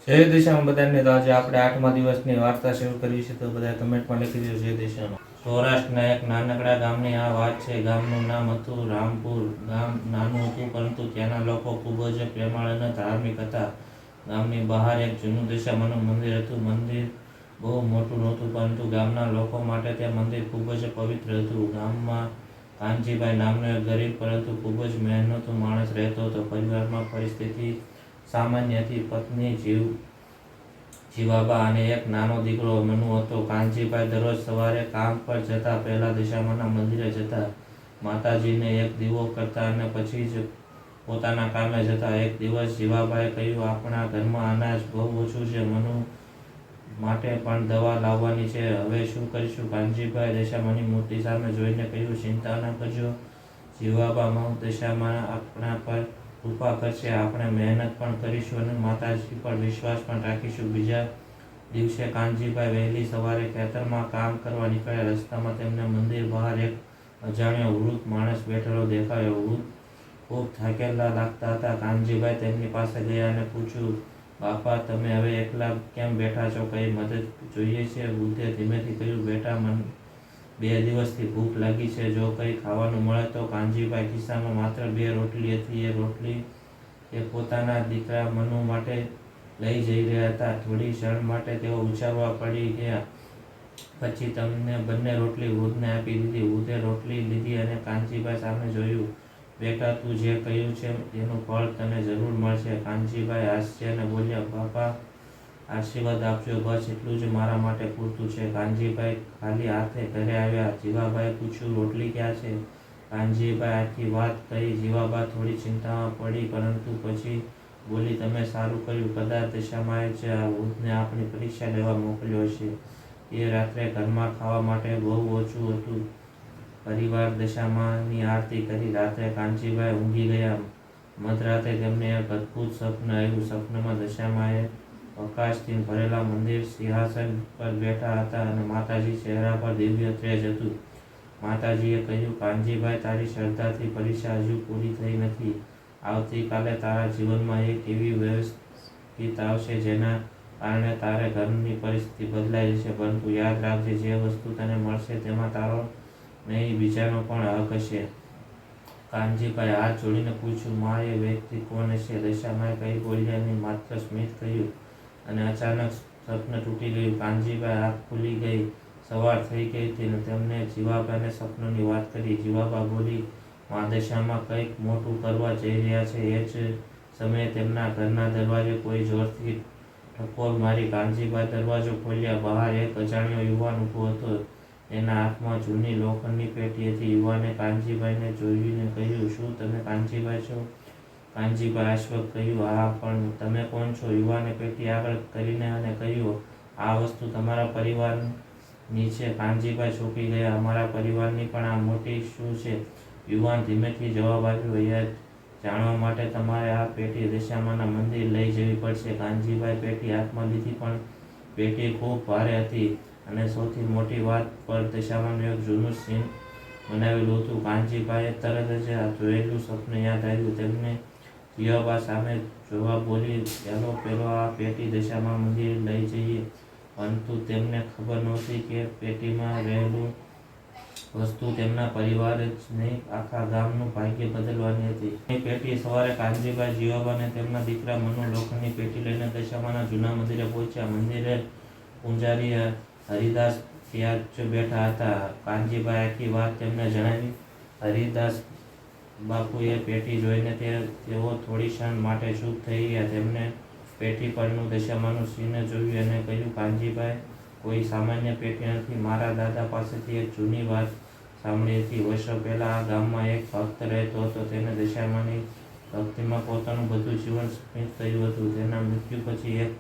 જય દિશામાં બધાને તો આજે આપણે 8મા દિવસની વાર્તા શરૂ કરી છે, તો બધા કમેન્ટમાં લખી દેજો જય દિશામાં. સૌરાષ્ટ્રના એક નાનકડા ગામની આ વાત છે. ગામનું નામ હતું રામપુર. ગામ નાનું હતું, પરંતુ ત્યાંના લોકો ખૂબ જ પ્રેમાળ અને ધાર્મિક હતા. ગામની બહાર એક જૂનું દશામાનું મંદિર હતું. મંદિર બહુ મોટું નહોતું, પરંતુ ગામના લોકો માટે તે મંદિર ખૂબ જ પવિત્ર હતું. ગામમાં કાનજીભાઈ નામનો એક ગરીબ પરંતુ ખૂબ જ મહેનતુ માણસ રહેતો હતો. પરિવારમાં પરિસ્થિતિ સામાન્ય હતી. પત્ની જીવાબા અને એક નાનો દીકરો મનુ હતો. કાનજીભાઈ દરરોજ સવારે કામ પર જતા પહેલા દશામાના મંદિરે જતા, માતાજીને એક દીવો કરતા અને પછી જ પોતાના કામે જતા. એક દિવસ જીવાબાએ કહ્યું, આપણા ઘરમાં અનાજ બહુ ઓછું છે, મનુ માટે પણ દવા લાવવાની છે, હવે શું કરીશું? કાનજીભાઈ દશામાની મૂર્તિ સામે જોઈને કહ્યું, ચિંતા ન કરજો જીવાબા, દશામા આપણા પર કૃપા કરશે. આપણે મહેનત પણ કરીશું અને માતાજી પર વિશ્વાસ પણ રાખીશું. બીજા દિવસે કાનજીભાઈ વહેલી સવારે ખેતરમાં કામ કરવા નીકળ્યા. રસ્તામાં તેમને મંદિર બહાર એક અજાણ્યો વૃદ્ધ માણસ બેઠેલો દેખાયો. વૃદ્ધ ખૂબ થાકેલા લાગતા હતા. કાનજીભાઈ તેમની પાસે ગયા અને પૂછ્યું, બાપા, તમે હવે એકલા કેમ બેઠા છો? કઈ મદદ જોઈએ છે? વૃદ્ધે ધીમેથી કહ્યું, બેટા, મને 2 દિવસથી ભૂખ લાગી છે, જો કંઈ ખાવાનું મળે તો. કાનજીભાઈ ખિસ્સામાં માત્ર 2 રોટલી હતી. એ રોટલી એ પોતાના દીકરા મનુ માટે લઈ જઈ રહ્યા હતા. થોડી ક્ષણ માટે તેઓ વિચારવા પડી ગયા. પછી તેમને બંને રોટલી વૃદ્ધને આપી દીધી. વૃદ્ધે રોટલી લીધી અને કાનજીભાઈ સામે જોયું. બેટા, તું જે કહ્યું છે એનું ફળ તને જરૂર મળશે. કાનજીભાઈ હાસ્યાને બોલ્યા, બાપા, આશીર્વાદ આપજો, બસ એટલું જ મારા માટે પૂરતું છે. કાનજીભાઈ ખાલી હાથે ઘરે આવ્યા. જીવાબાએ પૂછ્યું, રોટલી ક્યાં છે? કાનજીભાઈ આખી વાત કહી. જીવાબા થોડી ચિંતામાં પડી, પરંતુ પછી બોલી, તમે સારું કર્યું. કદાચ દશામાએ જ આ વૃદ્ધને આપણી પરીક્ષા લેવા મોકલ્યો હશે. એ રાત્રે ઘરમાં ખાવા માટે બહુ ઓછું હતું. પરિવાર દશામાની આરતી કરી. રાત્રે કાનજીભાઈ ઊંઘી ગયા. મધરાતે તેમને એક અદ્ભુત સ્વપ્ન આવ્યું. સ્વપ્નમાં દશામાએ પ્રકાશથી ભરેલા મંદિર સિંહાસન પર બેઠા હતા અને માતાજી ચહેરા પર દિવ્ય તેજ હતું. માતાજીએ કહ્યું, કાનજીભાઈ, તારી શ્રદ્ધાથી પરીક્ષા હજુ પૂરી થઈ નથી. આવતીકાલે તારા જીવનમાં એક એવી વ્યવસ્થિત આવશે જેના કારણે તારે ઘરની પરિસ્થિતિ બદલાઈ જશે. પરંતુ યાદ રાખજે, જે વસ્તુ તને મળશે તેમાં તારો નહીં, બીજાનો પણ હક હશે. કાનજીભાઈ હાથ જોડીને પૂછ્યું, માં, એ વ્યક્તિ કોણ હશે? દશામાએ કંઈ બોલ્યા નહીં, માત્ર સ્મિત કર્યું અને અચાનક સ્વપ્ન તૂટી ગયું. કાનજીભાઈ આંખ ખુલી ગઈ. સવાર થઈ ગઈ હતી અને તેમને જીવાબાને સ્વપ્નની વાત કરી. જીવાબા બોલી, માં, દશામાં કંઈક મોટું કરવા જઈ રહ્યા છે. એ જ સમયે તેમના ઘરના દરવાજે કોઈ જોરથી ઠકોર મારી. કાનજીભાઈ દરવાજો ખોલ્યા. બહાર એક અજાણ્યો યુવાન ઊભો હતો. તેના હાથમાં જૂની લોખંડની પેટી હતી. યુવાને કાનજીભાઈને જોઈને કહ્યું, શું તમે કાનજીભાઈ છો? કાનજીભાઈ આશ્ચર્યચકિત કહ્યું, હા, પણ તમે કોણ છો? યુવાને પેટી આગળ કરીને અને કહ્યું, આ વસ્તુ તમારા પરિવારની છે. કાનજીભાઈ ચોંકી ગયા. અમારા પરિવારની પણ આ મોટી શું છે? યુવાન ધીમેથી જવાબ આપ્યો, એ જાણવા માટે તમારે આ પેટી દશામાના મંદિર લઈ જવી પડશે. કાનજીભાઈ પેટી હાથમાં લીધી, પણ પેટી ખૂબ ભારે હતી અને સૌથી મોટી વાત પર દશામાનું એક જૂનું સીન બનાવેલું હતું. કાનજીભાઈએ તરત જ આ જોયેલું સ્વપ્ન યાદ આવ્યું. તેમને જીવાબા સામે જોવા બોલી, ચાલો પેલો આ પેટી દશામા મંદિર લઈ જઈએ. પરંતુ તેમને ખબર નહોતી કે પેટીમાં રહેલું વસ્તુ તેમના પરિવાર જ નહીં, આખા ગામનું ભાગ્ય બદલવાની હતી. એ પેટી સવારે કાનજીભાઈ, જીવાબા અને તેમના દીકરા મનુ લોખંડની પેટી લઈને દશામાના જૂના મંદિરે પહોંચ્યા. મંદિરે પૂજારી હરિદાસ ત્યાં જ બેઠા હતા. કાનજીભાઈ આખી વાત તેમને જણાવી. હરિદાસ બાપુએ પેટી જોઈને તેઓ થોડી ક્ષણ માટે ચૂપ થઈ ગયા. તેમણે પેટી પરનું દશામાનું ચિહ્ન જોયું અને કહ્યું, કાનજીભાઈ, કોઈ સામાન્ય પેટી નથી. મારા દાદા પાસેથી એક જૂની વાત સાંભળી હતી. વર્ષો પહેલા આ ગામમાં એક ભક્ત રહેતો હતો. તેને દશામાની ભક્તિમાં પોતાનું બધું જીવન સમર્પિત કર્યું હતું. તેના મૃત્યુ પછી એક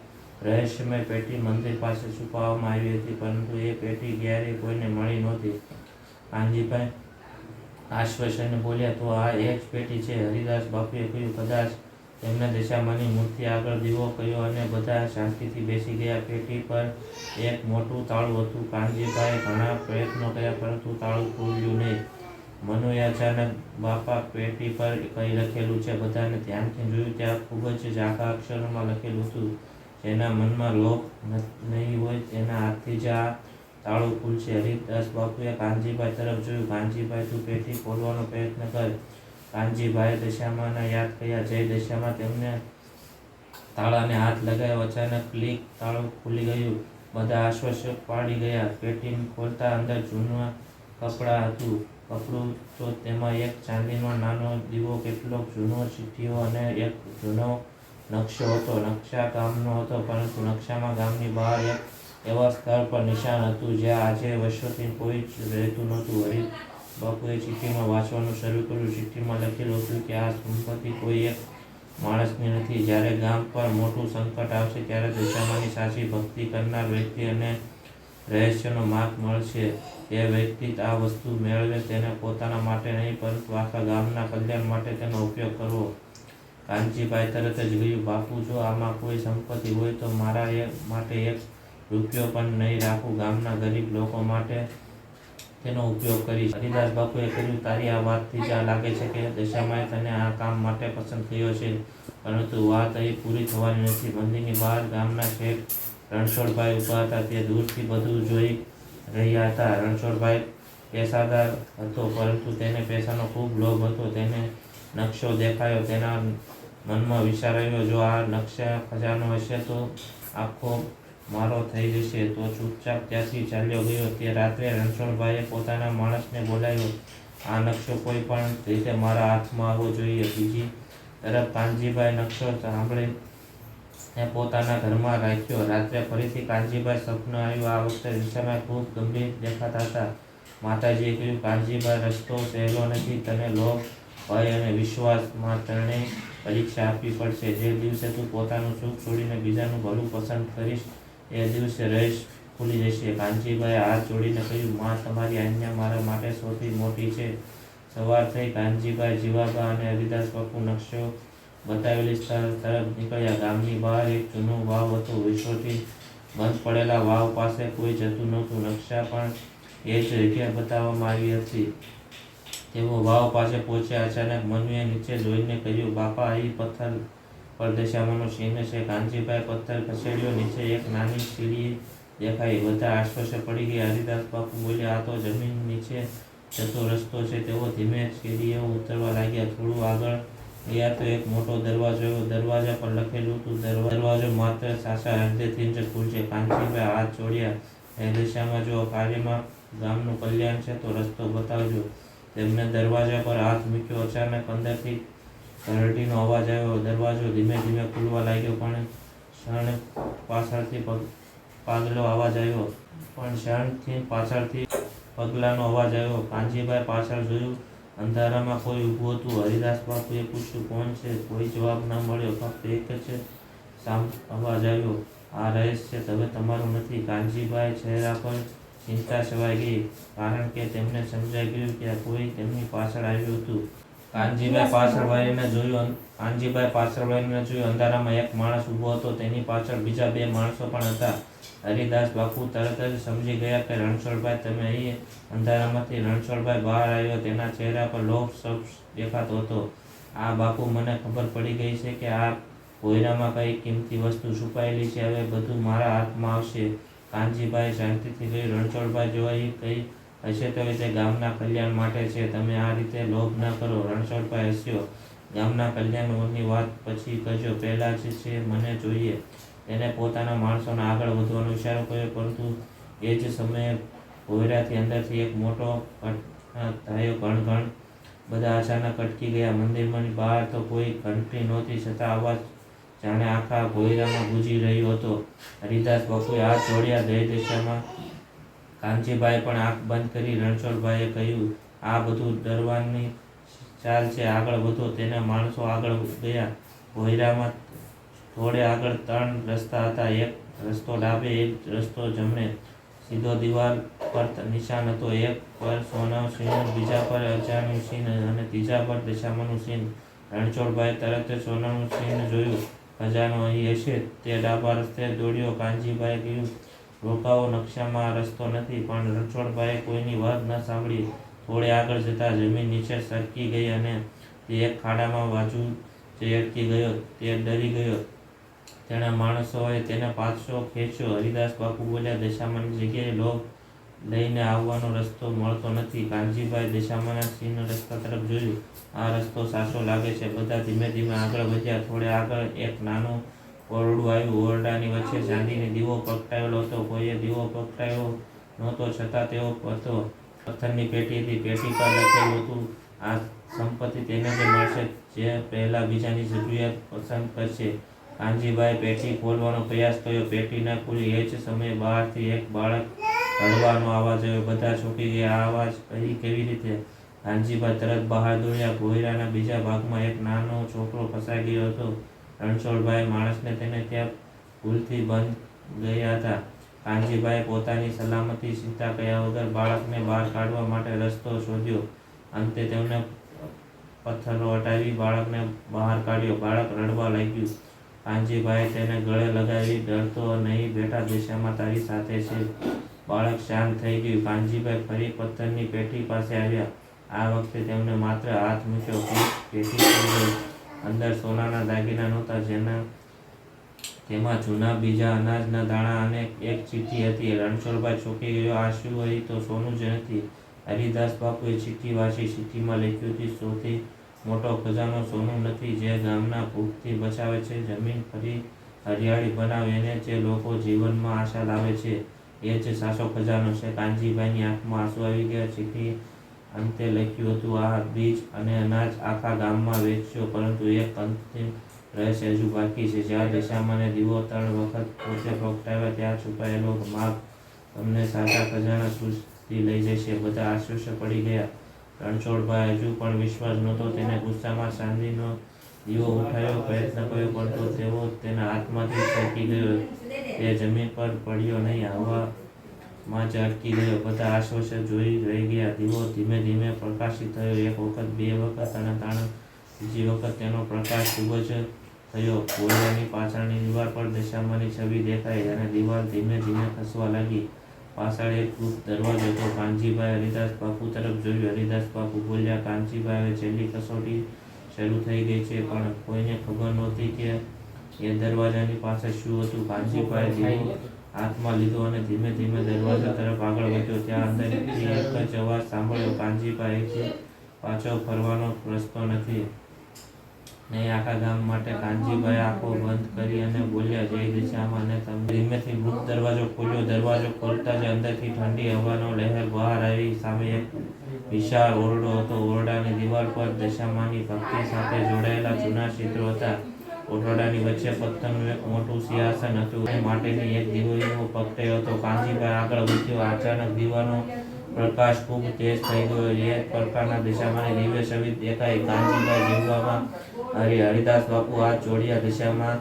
રહસ્યમય પેટી મંદિર પાસે છુપાવવામાં આવી હતી, પરંતુ એ પેટી ક્યારેય કોઈને મળી નહોતી. કાનજીભાઈ આશ્ચર્યચકિત બોલ્યા, તો આ એ જ પેટી છે? હરિદાસ બાપુએ કહ્યું. કદાચ. તેમણે દશામાની મૂર્તિ આગળ દીવો કર્યો અને બધા શાંતિથી બેસી ગયા. પેટી પર એક મોટું તાળું હતું. કાનજીભાઈએ ઘણા પ્રયત્નો કર્યા, પરંતુ તાળું ખુલ્યું નહીં. મનુએ અચાનક, બાપા, પેટી પર કંઈ લખેલું છે. બધાને ધ્યાનથી જોયું. ત્યાં ખૂબ જ ઝાંખા અક્ષરોમાં લખેલું હતું, જેના મનમાં લોભ નહીં હોય તેના હાથથી જ આ તાળું ખુલશે. હરિદાસ બાપુએ કાનજીભાઈ તરફ જોયું. કાનજીભાઈ, તું પેટી ખોલવાનો પ્રયત્ન કર. કાનજીભાઈએ દશામાને યાદ કર્યા. જય દશામાં તેમને તાળાને હાથ લગાવ્યો. અચાનક ક્લિક, તાળું ખુલી ગયું. બધા આશ્ચર્ય પાડી ગયા. પેટી ખોલતા અંદર જૂના કપડું તો તેમાં એક ચાંદીનો નાનો દીવો, કેટલોક જૂનો ચિઠ્ઠીઓ અને એક જૂનો નકશો હતો. નકશા ગામનો હતો, પરંતુ નકશામાં ગામની બહાર એક એવા સ્થળ પર નિશાન હતું જ્યાં આજે વર્ષોથી કોઈ જ રહેતું નહોતું. હરિબાપુએ ચિઠ્ઠીમાં વાંચવાનું શરૂ કર્યું. ચિઠ્ઠીમાં લખેલું હતું કે આ સંપત્તિ કોઈ એક માણસની નથી. જ્યારે ગામ પર મોટું સંકટ આવશે ત્યારે દશામાની સાચી ભક્તિ કરનાર વ્યક્તિ અને રહસ્યનો માર્ગ મળશે. જે વ્યક્તિ આ વસ્તુ મેળવે તેને પોતાના માટે નહીં પરંતુ આખા ગામના કલ્યાણ માટે તેનો ઉપયોગ કરવો. કાનજીભાઈ તરત જ કહ્યું, બાપુ, જો આમાં કોઈ સંપત્તિ હોય તો મારા માટે એક રૂપિયો પણ નહીં રાખું. ગામના ગરીબ લોકો માટે તેનો ઉપયોગ કરીશ. હરિદાસ બાપુએ કહ્યું, તારી આ વાતથી જ લાગે છે કે દશામાએ તને આ કામ માટે પસંદ કર્યો છે, પરંતુ વાત અહીં પૂરી થવાની નથી. મંદિરની બહાર ગામના શેઠ રણછોડભાઈ ઊભા હતા. તે દૂરથી બધું જોઈ રહ્યા હતા. રણછોડભાઈ પેશાદાર હતો, પરંતુ તેને પૈસાનો ખૂબ લોભ હતો. તેને નકશો દેખાયો. તેના મનમાં વિચાર આવ્યો, જો આ નકશા ખજાનો હશે તો આખો મારો થઈ જશે. તો ચૂપચાપ ત્યાંથી ચાલ્યો ગયો. તે રાત્રે રણછોડભાઈએ પોતાના માણસને બોલાવ્યો. આ નકશો કોઈ પણ રીતે મારા હાથમાં આવવો જોઈએ. બીજી તરફ કાનજીભાઈ નકશો સાંભળીને પોતાના ઘરમાં રાખ્યો. રાત્રે ફરીથી કાનજીભાઈ સપનું આવ્યું. આ વખતે દશામાએ ખૂબ ગંભીર દેખાતા હતા. માતાજીએ કહ્યું, કાનજીભાઈ, રસ્તો સહેલો નથી. તને લોભ, ભય અને વિશ્વાસમાં ત્રણેય પરીક્ષા આપવી પડશે. જે દિવસે તું પોતાનું સુખ છોડીને બીજાનું ભલું પસંદ કરીશ એ દિવસે રહસ્ય ખુલી જશે. કાનજીભાઈએ હાથ જોડીને કહ્યું, માં, તમારી આજ્ઞા મારા માટે સૌથી મોટી છે. સવાર થઈ. કાનજીભાઈ, જીવાબા અને હરિદાસ બાપુ નકશો બતાવેલી સ્થળ તરફ નીકળ્યા. ગામની બહાર એક જૂનો વાવ હતો. વર્ષોથી બંધ પડેલા વાવ પાસે કોઈ જતું નહોતું. નકશા પણ એ જ જગ્યા બતાવવામાં આવી હતી. તેઓ વાવ પાસે પહોંચ્યા. અચાનક મનુએ નીચે જોઈને કહ્યું, બાપા, અહીં પથ્થર પર દશામાનું ચિહ્ન છે. કાનજીભાઈએ પથ્થર ખસેડ્યો. નીચે એક નાની સીડી દેખાઈ. બધા આશ્ચર્ય પડી ગયા. હરિદાસ બાપુ બોલ્યા, આ તો જમીન નીચે જતો રસ્તો છે. તેઓ ધીમે સીડીએ ઉતરવા લાગ્યા. થોડું આગળ ગયા તો એક મોટો દરવાજો આવ્યો. દરવાજા પર લખેલું હતું, દરવાજો માત્ર સાચા હૃદયથી જ ખુલશે. કાનજીભાઈએ હાથ જોડ્યા. હે દશામાં, જો કાર્યમાં ગામનું કલ્યાણ છે તો રસ્તો બતાવજો. તેમણે દરવાજા પર હાથ મૂક્યો. અચાનક અંદરથી ઘંટડીનો અવાજ આવ્યો. દરવાજો ધીમે ધીમે ખુલવા લાગ્યો. પણ ક્ષણ પાછળથી પગલાંનો અવાજ આવ્યો. કાનજીભાઈ પાછળ જોયું. અંધારામાં કોઈ ઊભું હતું. હરિદાસ બાપુએ પૂછ્યું, કોણ છે? કોઈ જવાબ ન મળ્યો. ફક્ત એક જ અવાજ આવ્યો, આ રહસ્ય હવે તમારું નથી. કાનજીભાઈ ચહેરા પર ચિંતા છવાઈ ગઈ, કારણ કે તેમને સમજાઈ ગયું કે કોઈ તેમની પાછળ આવ્યું હતું. કાનજીભાઈ પાછળ વળીને જોયું. અંધારામાં એક માણસ ઊભો હતો. તેની પાછળ બીજા બે માણસો પણ હતા. હરિદાસ બાપુ તરત જ સમજી ગયા કે રણછોડભાઈ, તમે અહીં. અંધારામાંથી રણછોડભાઈ બહાર આવ્યો. તેના ચહેરા પર લોભ સ્પષ્ટ દેખાતો હતો. આ બાપુ, મને ખબર પડી ગઈ છે કે આ ભોયરામાં કઈ કિંમતી વસ્તુ છુપાયેલી છે. હવે બધું મારા હાથમાં આવશે. કાનજીભાઈ શાંતિથી કહ્યું, રણછોડભાઈ, જો અહીં કઈ હશે તો તે ગામના કલ્યાણ માટે છે. તમે આ રીતે લોભ ન કરો. રણછોડભાઈ હસ્યો. ગામના કલ્યાણની વાત પછી કરજો. પહેલા જ છે મને જોઈએ. તેને પોતાના માણસોને આગળ વધવાનો ઇશારો કર્યો, પરંતુ એ જ સમયે ભોયરાથી અંદરથી એક મોટો થયો ઘણ. બધા અચાનક અટકી ગયા. મંદિરની બહાર તો કોઈ ઘંટડી નહોતી, છતાં અવાજ જાણે આખા ભોયરામાં ગુંજી રહ્યો હતો. હરિદાસ બાપુએ હાથ જોડ્યા. જય દશામાં. કાનજીભાઈએ પણ આંખ બંધ કરી. રણછોડભાઈએ કહ્યું, આ બધું ડરવાની ચાલ છે. આગળ વધો. તેના માણસો આગળ ગયા. ભોયરામાં થોડે આગળ ત્રણ રસ્તા હતા. એક રસ્તો ડાબે, એક રસ્તો જમણે. સીધો દિવાલ પર નિશાન હતો. એક પર સોનાનું ચિહ્ન, બીજા પર અજાણ્યું ચિહ્ન અને ત્રીજા પર દશામાનું ચિહ્ન. રણછોડભાઈએ તરત જ સોનાનું ચિહ્ન જોયું. ખજાનો અહીં હશે. તે ડાબા રસ્તે દોડ્યો. કાનજીભાઈએ કહ્યું, રોકાઓ, નકશામાં આ રસ્તો નથી. પણ રણછોડભાઈએ કોઈની વાત ન સાંભળી. થોડે આગળ જતા જમીન નીચે સરકી ગઈ અને તે એક ખાડામાં બાજુ જે અટકી ગયો. તે ડરી ગયો. તેના માણસોએ તેને પાછો ખેંચ્યો. હરિદાસ બાપુ બોલ્યા, દશામાની જગ્યાએ લોભ લઈને આવવાનો રસ્તો મળતો નથી. કાનજીભાઈ દશામાના સિંહના રસ્તા તરફ જોયું. આ રસ્તો સાચો લાગે છે. બધા ધીમે ધીમે આગળ વધ્યા. થોડે આગળ એક નાનું ઓરડું આવ્યું. ઓરડાની વચ્ચે ચાંદીનો દીવો પ્રગટાવેલો હતો. કોઈએ દીવો પ્રગટાવ્યો નહોતો, છતાં તેઓ હતો. પથ્થરની પેટી હતી. પેટી પર લખેલું હતું, આ સંપત્તિ તેને જ મળશે જે પહેલા બીજાની જરૂરિયાત પસંદ કરશે. કાનજીભાઈએ પેટી ખોલવાનો પ્રયાસ કર્યો. પેટી ન ખુલી. એ જ સમયે બહારથી એક બાળક રડવાનો અવાજ આવ્યો. બધા ચોંકી ગયા. આ અવાજ અહીં કેવી રીતે? કાનજીભાઈ તરત બહાર દોડ્યા. ભોંયરાના બીજા ભાગમાં એક નાનો છોકરો ફસાઈ ગયો હતો. રણછોડભાઈ માણસને તેને ત્યાં ભૂલથી બંધ ગયા હતા. કાનજીભાઈએ પોતાની સલામતી ચિંતા કર્યા વગર બાળકને બહાર કાઢવા માટે રસ્તો શોધ્યો. અંતે તેમણે પથ્થરો હટાવી બાળકને બહાર કાઢ્યો. બાળક રડવા લાગ્યું. કાનજીભાઈએ તેને ગળે લગાવી, ડરતો નહીં બેટા, દશામાં તારી સાથે છે. બાળક શાંત થઈ ગયું. કાનજીભાઈ ફરી પથ્થરની પેટી પાસે આવ્યા. આ વખતે તેમણે માત્ર હાથ મૂક્યો. પેટી ખુલી ગઈ. અંદર સોનાના દાગીના નહોતા, તેમાં જૂના બીજા અનાજના દાણા અને એક ચિઠ્ઠી હતી. રણછોડભાઈ ચોંકી ગયો. આ શું? અહીં તો સોનું જ નથી. હરિદાસ બાપુએ ચિઠ્ઠી વાંચી. ચિઠ્ઠીમાં લખ્યું હતું, સૌથી મોટો ખજાનો સોનું નથી, જે ગામના ભૂખથી બચાવે છે, જમીન ફરી હરિયાળી બનાવે, એને જે લોકો જીવનમાં આશા લાવે છે, એ જ સાચો ખજાનો છે. કાનજીભાઈની આંખમાં આંસુ આવી ગયા. ચિઠ્ઠી અંતે લખ્યું હતું, આ બીજ અને અનાજ આખા ગામમાં વેચજો, પરંતુ એક અંતિમ રહસ્ય હજુ બાકી છે. જ્યાં દશામાને દીવો 3 વખત પોતે પ્રગટાવ્યા, ત્યાં છુપાયેલો માગ તમને સાચા ખજાના સુધી લઈ જશે. બધા આશ્ચર્ય પડી ગયા. રણછોડભાઈ હજુ પણ વિશ્વાસ નહોતો. તેને ગુસ્સામાં ચાંદીનો દીવો ઉઠાવ્યો, પ્રયત્ન કર્યો, પરંતુ તેઓ તેના હાથમાંથી સરકી ગયો. તે જમીન પર પડ્યો નહીં, હવામાં જ અટકી ગયો. બધા આશ્ચર્ય જોઈ રહી ગયા. દીવો ધીમે ધીમે પ્રકાશિત થયો. 1 વખત, 2 વખત અને ત્રીજી વખત તેનો પ્રકાશ ખૂબ જ થયો. ભોંયરાની પાછળની દીવાલ પર દશામાની છબી દેખાઈ અને દીવાલ ધીમે ધીમે ખસવા લાગી. પાછળ એક ગુપ્ત દરવાજો હતો. કાનજીભાઈ હરિદાસ બાપુ તરફ જોયું. હરિદાસ બાપુ બોલ્યા, કાનજીભાઈ, હવે છેલ્લી કસોટી શરૂ થઈ ગઈ છે. પણ કોઈને ખબર નહોતી કે એ દરવાજાની પાસે શું હતું. કાનજીભાઈએ દીવો હાથમાં લીધો અને ધીમે ધીમે દરવાજા તરફ આગળ વધ્યો. ત્યાં અંદરથી એક જ અવાજ સાંભળ્યો, કાનજીભાઈ, અહીંથી પાછો ફરવાનો રસ્તો નથી. નહીં આખા ગામ માટે. કાનજીભાઈએ આંખો બંધ કરી અને બોલ્યા, જય દશામાં. અને તમે ધીમેથી ગુપ્ત દરવાજો ખોલ્યો. દરવાજો ખોલતા જ અંદરથી ઠંડી હવાનો લહેર બહાર આવી. સામે એક વિશાળ ઓરડો હતો. ઓરડાની દિવાલ પર દશામાની ભક્તિ સાથે જોડાયેલા જૂના ચિત્રો હતા. ઓરડાની વચ્ચે પથ્થરનું એક મોટું સિંહાસન હતું. એ માટેની એક દીવો પ્રગટાયો હતો. કાનજીભાઈ આગળ વધ્યો. અચાનક દીવાનો પ્રકાશ ખૂબ તેજ થઈ ગયો. એક પ્રકારના દશામાની દિવ્ય છબી દેખાઈ. કાનજીભાઈ જીવવામાં હરિદાસ બાપુ હાથ જોડ્યા. દશામાં,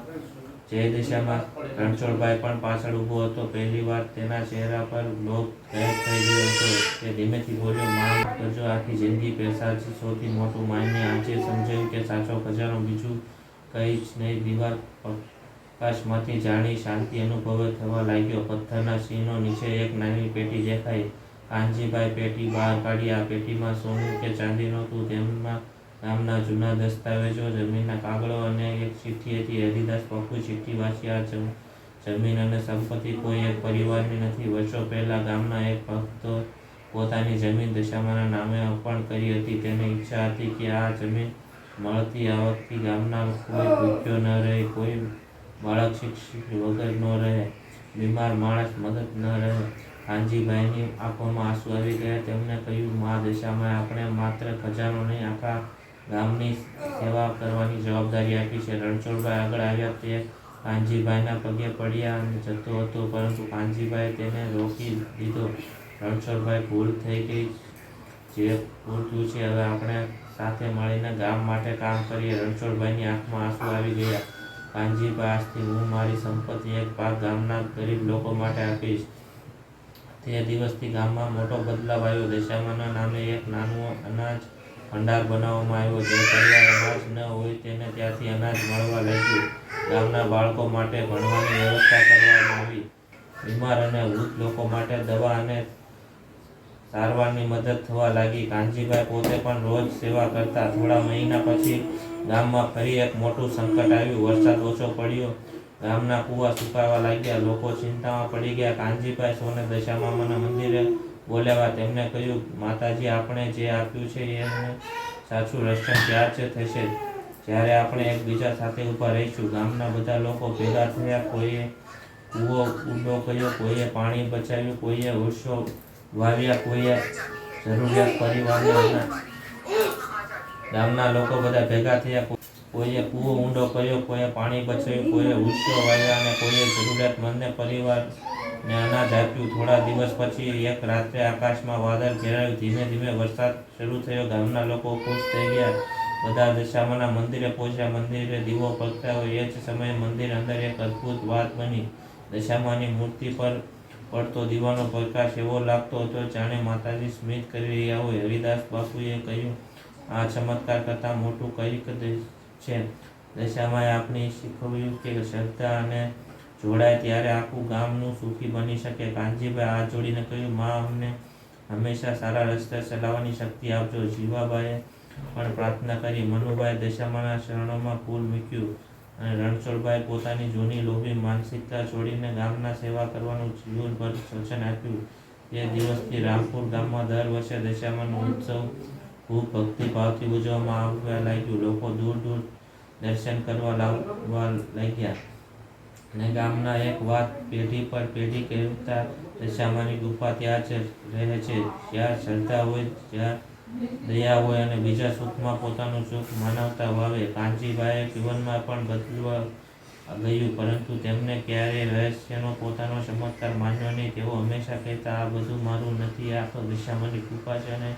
જય દશામાં. રણછોડભાઈ પણ પાછળ ઊભો હતો. પહેલીવાર તેના ચહેરા પર લોભ ગાયબ થઈ ગયો હતો. તે ધીમેથી બોલ્યો, માફ કરજો, આખી જિંદગી પૈસા જ સૌથી મોટું માન્ય. આજે સમજાયું કે સાચો ખજાનો બીજું કંઈ જ નહીં. દિવાલ પ્રકાશમાંથી જાણી શાંતિ અનુભવ થવા લાગ્યો. પથ્થરના સિંહનો નીચે એક નાની પેટી દેખાઈ. કાનજીભાઈ પેટી બહાર કાઢી. આ પેટીમાં સોનું કે ચાંદી નહોતું. તેમાં ગામના જૂના દસ્તાવેજો, જમીનના કાગળો અને એક ચિઠ્ઠી હતી. હરિદાસ બાપુ ચિઠ્ઠી વાંચી. આ જમીન અને સંપત્તિ કોઈ એક પરિવારની નથી. વર્ષો પહેલા ગામના એક ભક્તો પોતાની જમીન દશામાના નામે અર્પણ કરી હતી. તેને ઈચ્છા હતી કે આ જમીન મળતી આવકથી ગામના કોઈ ભૂખ્યો ન રહે, કોઈ બાળક શિક્ષિત વગર ન રહે, બીમાર માણસ મદદ ન રહે. કાનજીભાઈની આંખોમાં આંસુ આવી ગયા. તેમણે કહ્યું, મા દશામાએ આપણે માત્ર ખજાનો નહીં, આખા ગામની સેવા કરવાની જવાબદારી આપી છે. રણછોડભાઈ આગળ આવ્યા. તે કાનજીભાઈના પગે પડ્યા અને જતો હતો, પરંતુ કાનજીભાઈએ તેને રોકી દીધો. રણછોડભાઈ, ભૂલ થઈ ગઈ. જે પૂરતું છે, હવે આપણે સાથે મળીને ગામ માટે કામ કરીએ. રણછોડભાઈની આંખમાં આંસુ આવી ગયા. કાનજીભાઈ, આજથી હું મારી સંપત્તિ એક ભાગ ગામના ગરીબ લોકો માટે આપીશ. તે દિવસથી ગામમાં મોટો બદલાવ આવ્યો. દશામાના નામે એક નાનું અનાજ ભંડાર બનાવવામાં આવ્યો. જે પરિવાર અનાજ ન હોય તેને ત્યાંથી અનાજ મળવા લાગ્યું. ગામના બાળકો માટે ભણવાની વ્યવસ્થા કરવામાં આવી. બીમાર અને વૃદ્ધ લોકો માટે દવા અને સારવારની મદદ થવા લાગી. કાનજીભાઈ પોતે પણ રોજ સેવા કરતા. થોડા મહિના પછી ગામમાં ફરી એક મોટું સંકટ આવ્યું. વરસાદ ઓછો પડ્યો. ગામના કૂવા સુકાવા લાગ્યા. લોકો ચિંતામાં પડી ગયા. કાનજીભાઈ સૌને દશામાના મંદિરે બોલાવ્યા. તેમને કહ્યું, માતાજી, આપણે જે આપ્યું છે એને સાચું રક્ષણ ત્યારે જ થશે જ્યારે આપણે એકબીજા સાથે ઊભા રહીશું. ગામના બધા લોકો ભેગા થયા. કોઈએ કૂવો ઊંડો કર્યો, કોઈએ પાણી બચાવ્યું, કોઈએ વૃક્ષો વાવ્યા, કોઈએ જરૂરિયાત પરિવારને અનાજ. ગામના લોકો બધા ભેગા થયા. કોઈએ કૂવો ઊંડો કર્યો, કોઈએ પાણી બચાવ્યું, કોઈએ વૃક્ષો વાવ્યા અને કોઈએ જરૂરિયાતમંદને પરિવારને અનાજ આપ્યું. થોડા દિવસ પછી એક રાત્રે આકાશમાં વાદળ ઘેરાયું. ધીમે ધીમે વરસાદ શરૂ થયો. ગામના લોકો ખુશ થઈ ગયા. બધા દશામાના મંદિરે પહોંચ્યા. મંદિરે દીવો પ્રગટાવ્યો. એ જ સમયે મંદિર અંદર એક અદ્ભુત વાત બની. દશામાની મૂર્તિ પર પડતો દીવાનો પ્રકાશ એવો લાગતો હતો જાણે માતાજી સ્મિત કરી રહ્યા હોય. હરિદાસ બાપુએ કહ્યું, આ ચમત્કાર કરતાં મોટું કંઈક છે. દશામાએ આપણે શીખવ્યું કે શ્રદ્ધા અને જોડાય ત્યારે આખું ગામનું સુખી બની શકે. કાનજીભાઈ હાથ જોડીને કહ્યું, માં, અમને હંમેશા સારા રસ્તે ચલાવવાની શક્તિ આપજો. જીવાબાઈએ પણ પ્રાર્થના કરી. મનુભાઈ દશામાના ચરણોમાં ફૂલ મૂક્યું અને રણછોડભાઈ પોતાની જૂની લોભી માનસિકતા છોડીને ગામના સેવા કરવાનું જીવનભર વચન આપ્યું. તે દિવસથી રામપુર ગામમાં દર વર્ષે દશામાનો ઉત્સવ ખૂબ ભક્તિભાવથી ઉજવવામાં આવવા લાગ્યું. લોકો દૂર દૂર દર્શન કરવા લાવવા લાગ્યા અને ગામના એક વાત પેઢી પર પેઢી કહેતા, દશામાની ગુફા ત્યાં જ રહે છે જ્યાં શ્રદ્ધા હોય, જ્યાં દયા હોય અને બીજા સુખમાં પોતાનું સુખ માનવતા વાવે. કાનજીભાઈ જીવનમાં પણ બદલવા ગયું, પરંતુ તેમને ક્યારેય રહસ્યનો પોતાનો ચમત્કાર માન્યો નહીં. તેઓ હંમેશા કહેતા, આ બધું મારું નથી, આ તો દશામાની કૃપા છે. અને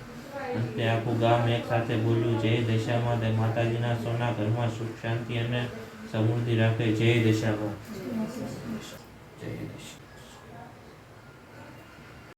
અંતે આખું ગામ એક સાથે બોલ્યું, જય દશામા. માતાજીના સૌના ઘરમાં સુખ, શાંતિ અને સમૃદ્ધિ રાખે. જય દશામા.